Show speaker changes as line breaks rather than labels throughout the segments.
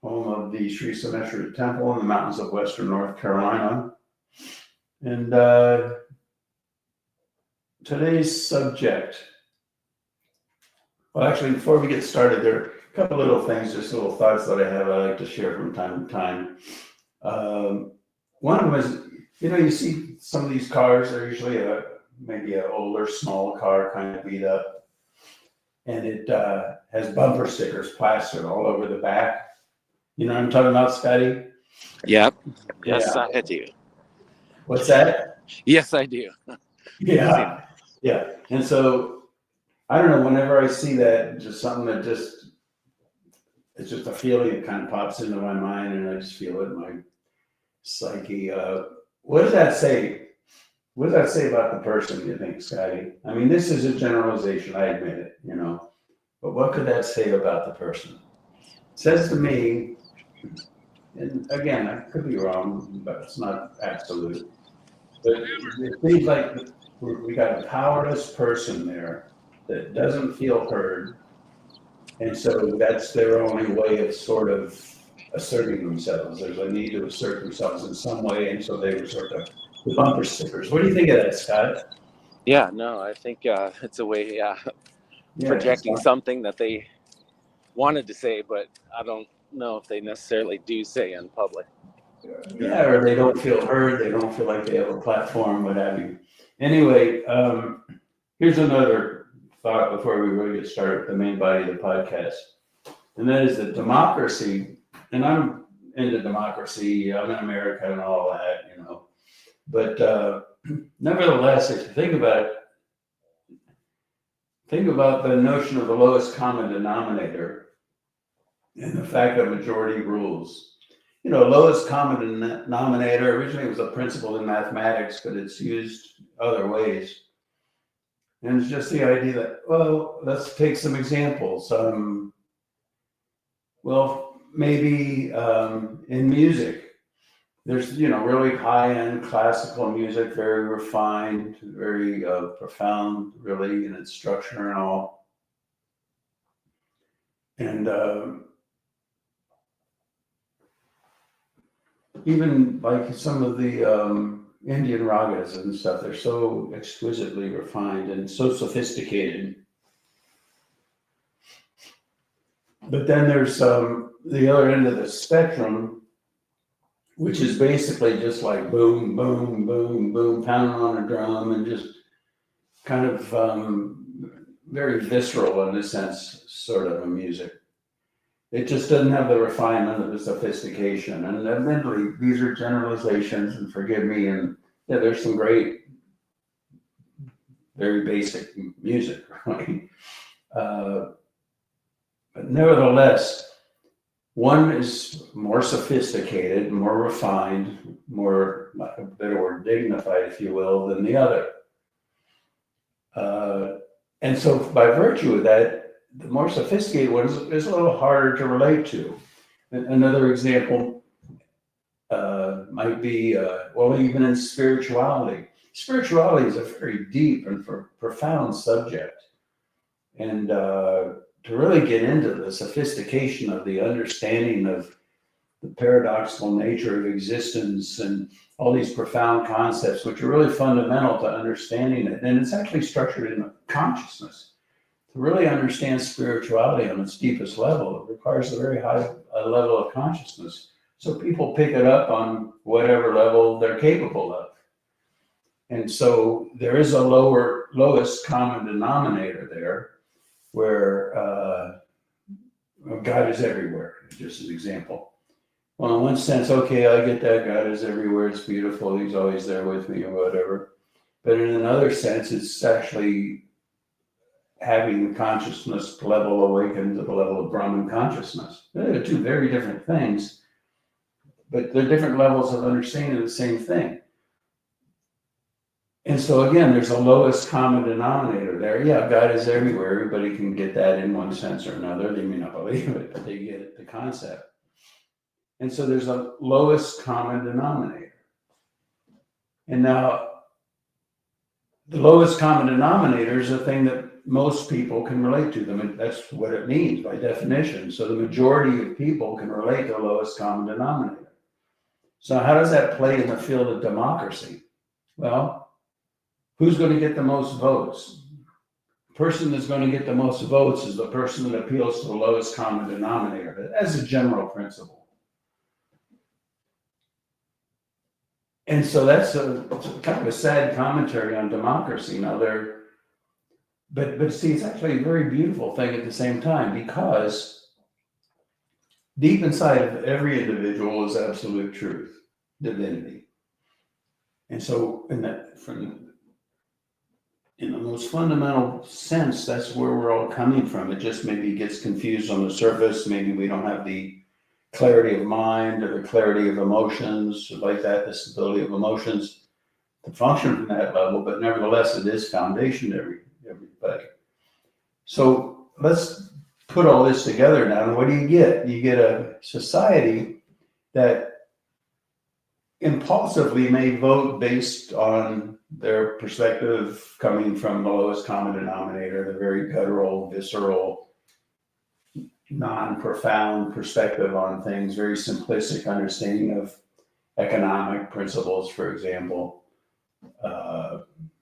home of the Sri Someshwara Temple in the mountains of western North Carolina. And today's subject, well, actually, before we get started, there are a couple little things, just little thoughts that I like to share from time to time. One of them is, you see some of these cars, they're usually maybe an older, small car, kind of beat up. And it has bumper stickers plastered all over the back. You know what I'm talking about, Scotty?
Yep. Yes,
Yeah.
I do.
What's that?
Yes, I do.
Yeah. Yeah. And so, I don't know, whenever I see that, just something that it's just a feeling that kind of pops into my mind, and I just feel it in my psyche. What does that say? What does that say about the person, do you think, Scotty? I mean, this is a generalization, I admit it, but what could that say about the person? It says to me, and again, I could be wrong, but it's not absolute, but it seems like we got a powerless person there that doesn't feel heard, and so that's their only way of sort of asserting themselves. There's a need to assert themselves in some way, and so they resort to the bumper stickers. What do you think of that, Scott?
Yeah, no, I think it's a way projecting something that they wanted to say, but I don't know if they necessarily do say in public.
Yeah, or they don't feel heard, they don't feel like they have a platform, what have you. Anyway, here's another thought before we really get started with the main body of the podcast. And that is that democracy, and I'm into democracy, I'm in America and all that, but nevertheless, if you think about it, think about the notion of the lowest common denominator and the fact that majority rules. Lowest common denominator originally was a principle in mathematics, but it's used other ways. And it's just the idea that, well, let's take some examples. Maybe in music, there's, really high-end classical music, very refined, very profound, really, in its structure and all. And even like some of the Indian ragas and stuff, they're so exquisitely refined and so sophisticated. But then there's the other end of the spectrum, which is basically just like boom, boom, boom, boom, pounding on a drum and just kind of very visceral in a sense, sort of a music. It just doesn't have the refinement of the sophistication. And admittedly, these are generalizations, and forgive me, and there's some great, very basic music, right? But nevertheless, one is more sophisticated, more refined, more, like a better word, dignified, if you will, than the other. And so by virtue of that, the more sophisticated one is a little harder to relate to. Another example might be, even in spirituality. Spirituality is a very deep and profound subject. And to really get into the sophistication of the understanding of the paradoxical nature of existence and all these profound concepts, which are really fundamental to understanding it. And it's actually structured in consciousness. To really understand spirituality on its deepest level, it requires a very high level of consciousness. So people pick it up on whatever level they're capable of. And so there is a lowest common denominator there where God is everywhere, just an example. Well, in one sense, okay, I get that, God is everywhere, it's beautiful, he's always there with me or whatever. But in another sense, it's actually having the consciousness level awakened to the level of Brahman consciousness. They're two very different things, but they're different levels of understanding the same thing. And so again, there's a lowest common denominator there. Yeah, God is everywhere. Everybody can get that in one sense or another. They may not believe it, but they get it, the concept. And so there's a lowest common denominator. And now the lowest common denominator is a thing that most people can relate to them, and that's what it means by definition. So the majority of people can relate to the lowest common denominator. So how does that play in the field of democracy? Well, who's going to get the most votes? The person that's going to get the most votes is the person that appeals to the lowest common denominator, as a general principle. And so that's kind of a sad commentary on democracy. Now but see, it's actually a very beautiful thing at the same time, because deep inside of every individual is absolute truth, divinity. And so in the most fundamental sense, that's where we're all coming from. It just maybe gets confused on the surface. Maybe we don't have the clarity of mind or the clarity of emotions, like that, the stability of emotions to function from that level, but nevertheless, it is foundation to everybody. So let's put all this together now, and what do? You get a society that impulsively may vote based on their perspective coming from the lowest common denominator, the very guttural, visceral, non-profound perspective on things, very simplistic understanding of economic principles, for example,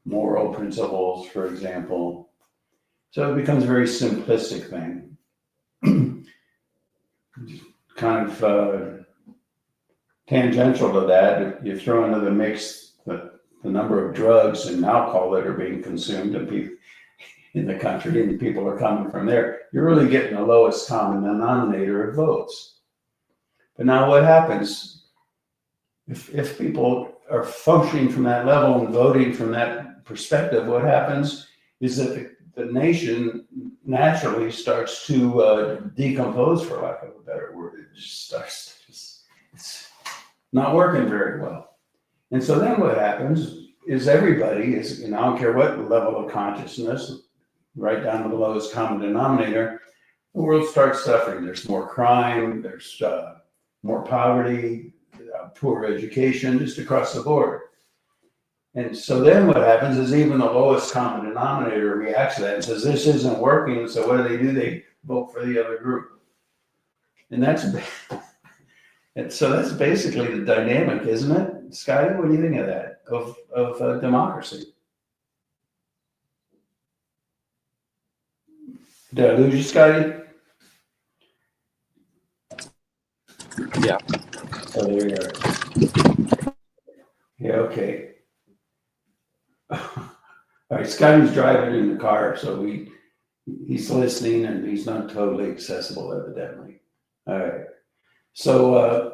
moral principles, for example. So it becomes a very simplistic thing. Kind of tangential to that, you throw into the mix the number of drugs and alcohol that are being consumed in the country, and people are coming from there. You're really getting the lowest common denominator of votes. But now what happens if people are functioning from that level and voting from that perspective? What happens is that the nation naturally starts to decompose, for lack of a better word. It just starts it's not working very well. And so then what happens is everybody is, and I don't care what level of consciousness, right down to the lowest common denominator, the world starts suffering. There's more crime, there's more poverty, poor education, just across the board. And so then what happens is even the lowest common denominator reacts to that and says, this isn't working. So what do? They vote for the other group. And so that's basically the dynamic, isn't it? Scotty, what do you think of that, of democracy? Did I lose you, Scotty?
Yeah.
Oh, there you are. Yeah, okay. All right, Scotty's driving in the car, so he's listening, and he's not totally accessible, evidently. All right. So,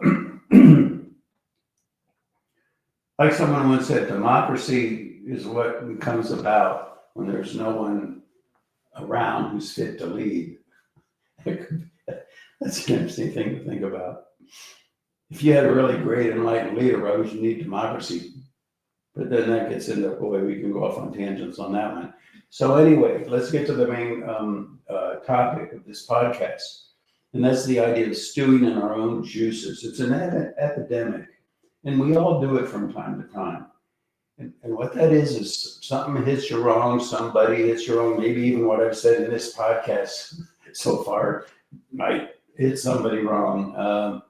like someone once said, democracy is what comes about when there's no one around who's fit to lead. That's an interesting thing to think about. If you had a really great enlightened leader, why would you need democracy? But then that gets into, boy, we can go off on tangents on that one. So anyway, let's get to the main topic of this podcast. And that's the idea of stewing in our own juices. It's an epidemic, and we all do it from time to time. And what that is something hits you wrong, somebody hits you wrong, maybe even what I've said in this podcast so far might hit somebody wrong.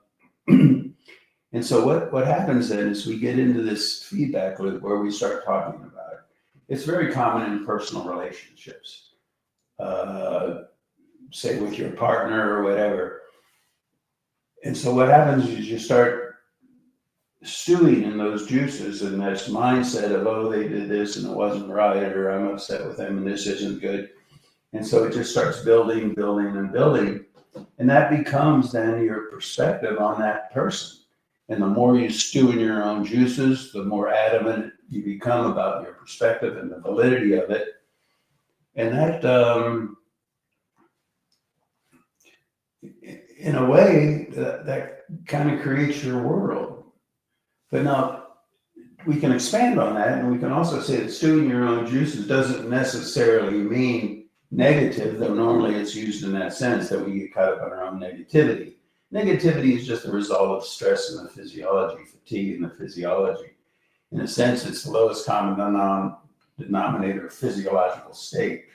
And so what happens then is we get into this feedback loop where we start talking about it. It's very common in personal relationships, say with your partner or whatever. And so what happens is you start stewing in those juices and this mindset of, oh, they did this and it wasn't right, or I'm upset with them and this isn't good. And so it just starts building. And that becomes then your perspective on that person. And the more you stew in your own juices, the more adamant you become about your perspective and the validity of it. And that, in a way, that kind of creates your world. But now we can expand on that, and we can also say that stewing your own juices doesn't necessarily mean negative, though normally it's used in that sense, that we get caught up in our own negativity. Negativity is just a result of stress in the physiology, fatigue in the physiology. In a sense, it's the lowest common denominator of physiological state.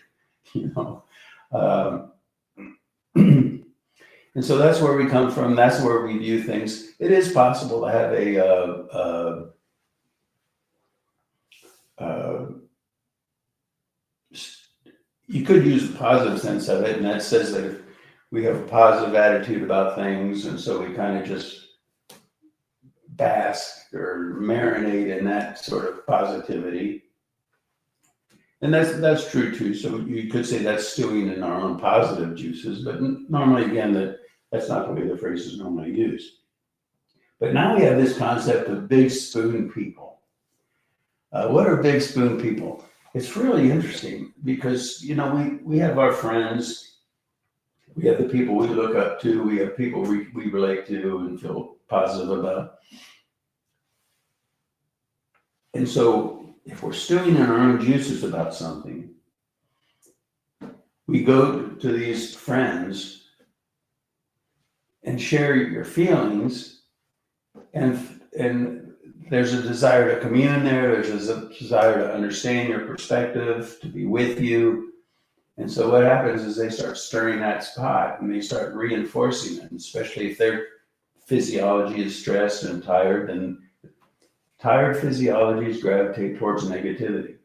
you know. And so that's where we come from. That's where we view things. It is possible to have you could use the positive sense of it, and that says that if we have a positive attitude about things, and so we kind of just bask or marinate in that sort of positivity. And that's true too. So you could say that's stewing in our own positive juices, but normally, again, that's not the way the phrase is normally used. But now we have this concept of big spoon people. What are big spoon people? It's really interesting because, you know, we have our friends, we have the people we look up to, we have people we relate to and feel positive about. And so if we're stewing in our own juices about something, we go to these friends and share your feelings, and there's a desire to commune there, there's a desire to understand your perspective, to be with you. And so what happens is they start stirring that pot and they start reinforcing it, especially if their physiology is stressed and tired, and tired physiologies gravitate towards negativity,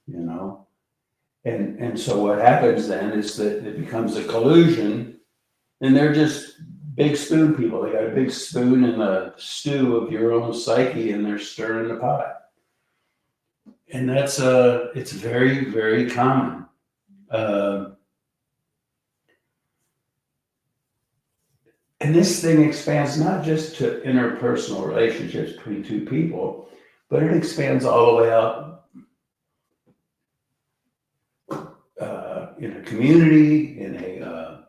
you know? And so what happens then is that it becomes a collusion, and they're just big spoon people. They got a big spoon in the stew of your own psyche, and they're stirring the pot. And that's it's very, very common. And this thing expands not just to interpersonal relationships between two people, but it expands all the way out in a community, in a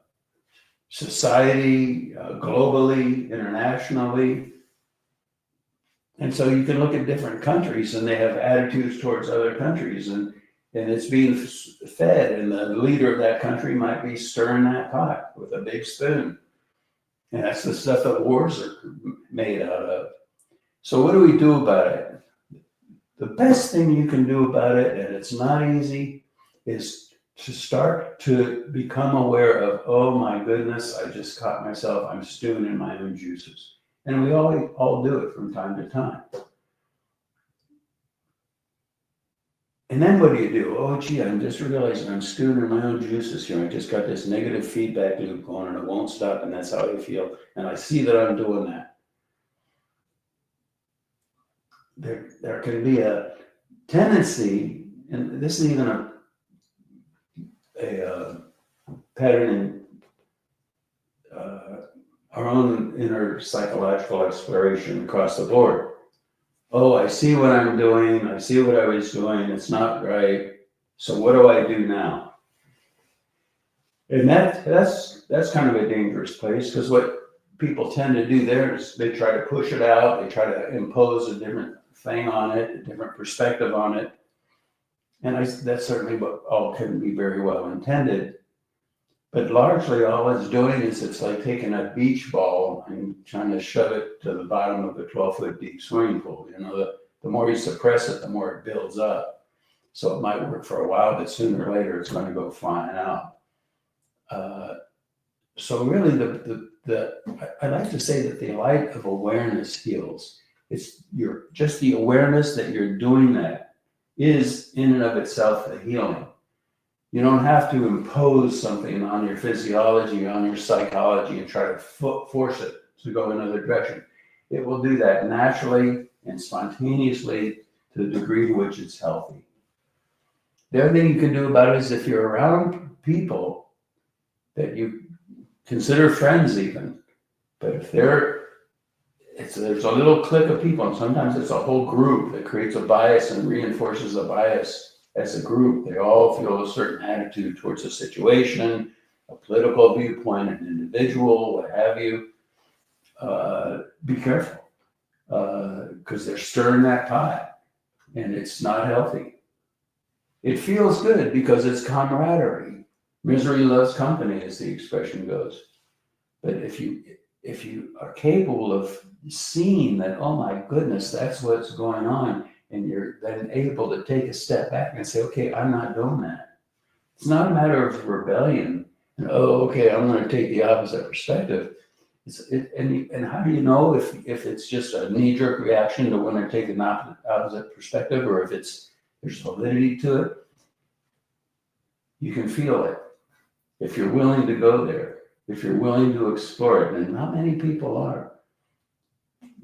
society, globally, internationally. And so you can look at different countries and they have attitudes towards other countries, and it's being fed, and the leader of that country might be stirring that pot with a big spoon. And that's the stuff that wars are made out of. So what do we do about it? The best thing you can do about it, and it's not easy, is to start to become aware of, oh my goodness, I just caught myself, I'm stewing in my own juices. And we all do it from time to time. And then what do? Oh, gee, I'm just realizing I'm stewing in my own juices here. I just got this negative feedback loop going and it won't stop, and that's how I feel. And I see that I'm doing that. There can be a tendency, and this is even a pattern in our own inner psychological exploration across the board. Oh, I see what I'm doing. I see what I was doing. It's not right. So what do I do now? And that's kind of a dangerous place, because what people tend to do there is they try to push it out. They try to impose a different thing on it, a different perspective on it. And that's certainly what all can be very well intended. But largely all it's doing is it's like taking a beach ball and trying to shove it to the bottom of a 12-foot deep swimming pool. You know, the more you suppress it, the more it builds up. So it might work for a while, but sooner or later it's going to go flying out. So really I like to say that the light of awareness heals. It's just the awareness that you're doing that is in and of itself the healing. You don't have to impose something on your physiology, on your psychology, and try to force it to go another direction. It will do that naturally and spontaneously to the degree to which it's healthy. The other thing you can do about it is, if you're around people that you consider friends even, but if there's a little clique of people, and sometimes it's a whole group that creates a bias and reinforces a bias. As a group, they all feel a certain attitude towards a situation, a political viewpoint, an individual, what have you. Be careful, because they're stirring that pot, and it's not healthy. It feels good because it's camaraderie. Misery loves company, as the expression goes. But if you are capable of seeing that, oh my goodness, that's what's going on, and you're then able to take a step back and say, okay, I'm not doing that. It's not a matter of rebellion. And, oh, okay, I'm going to take the opposite perspective. And how do you know if it's just a knee-jerk reaction to when I take an opposite perspective, or if there's validity to it? You can feel it if you're willing to go there, if you're willing to explore it, and not many people are.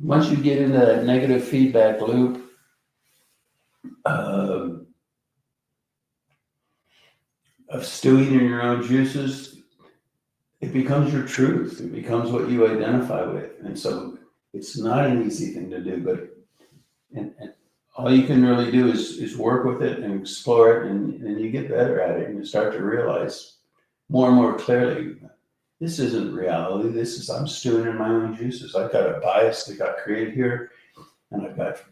Once you get into that negative feedback loop, of stewing in your own juices, it becomes your truth. It becomes what you identify with. And so it's not an easy thing to do, but and all you can really do is work with it and explore it, and you get better at it, and you start to realize more and more clearly, this isn't reality. I'm stewing in my own juices. I've got a bias that got created here, and I've got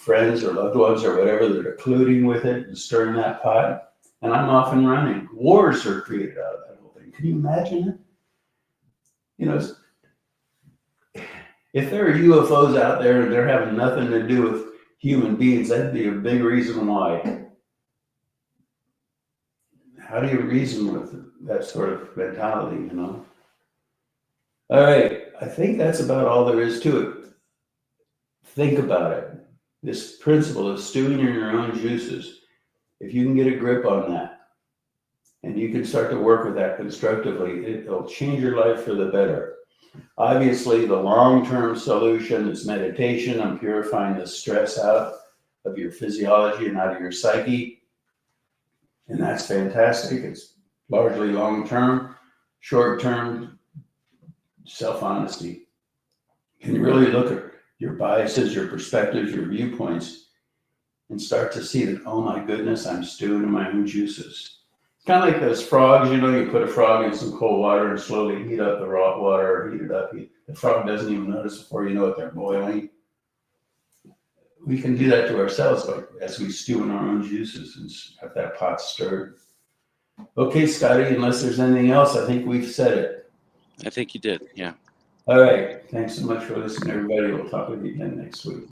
friends or loved ones or whatever that are colluding with it and stirring that pot. And I'm off and running. Wars are created out of that whole thing. Can you imagine it? If there are UFOs out there and they're having nothing to do with human beings, that'd be a big reason why. How do you reason with that sort of mentality, All right, I think that's about all there is to it. Think about it. This principle of stewing in your own juices. If you can get a grip on that, and you can start to work with that constructively, it'll change your life for the better. Obviously, the long-term solution is meditation and purifying the stress out of your physiology and out of your psyche. And that's fantastic. It's largely long-term. Short-term, self-honesty. Can you really look at your biases, your perspectives, your viewpoints, and start to see that, oh my goodness, I'm stewing in my own juices. It's kind of like those frogs, you put a frog in some cold water and slowly heat up the raw water, heat it up. The frog doesn't even notice before you know it, they're boiling. We can do that to ourselves as we stew in our own juices and have that pot stirred. Okay, Scotty, unless there's anything else, I think we've said it.
I think you did, yeah.
All right. Thanks so much for listening, everybody. We'll talk with you again next week.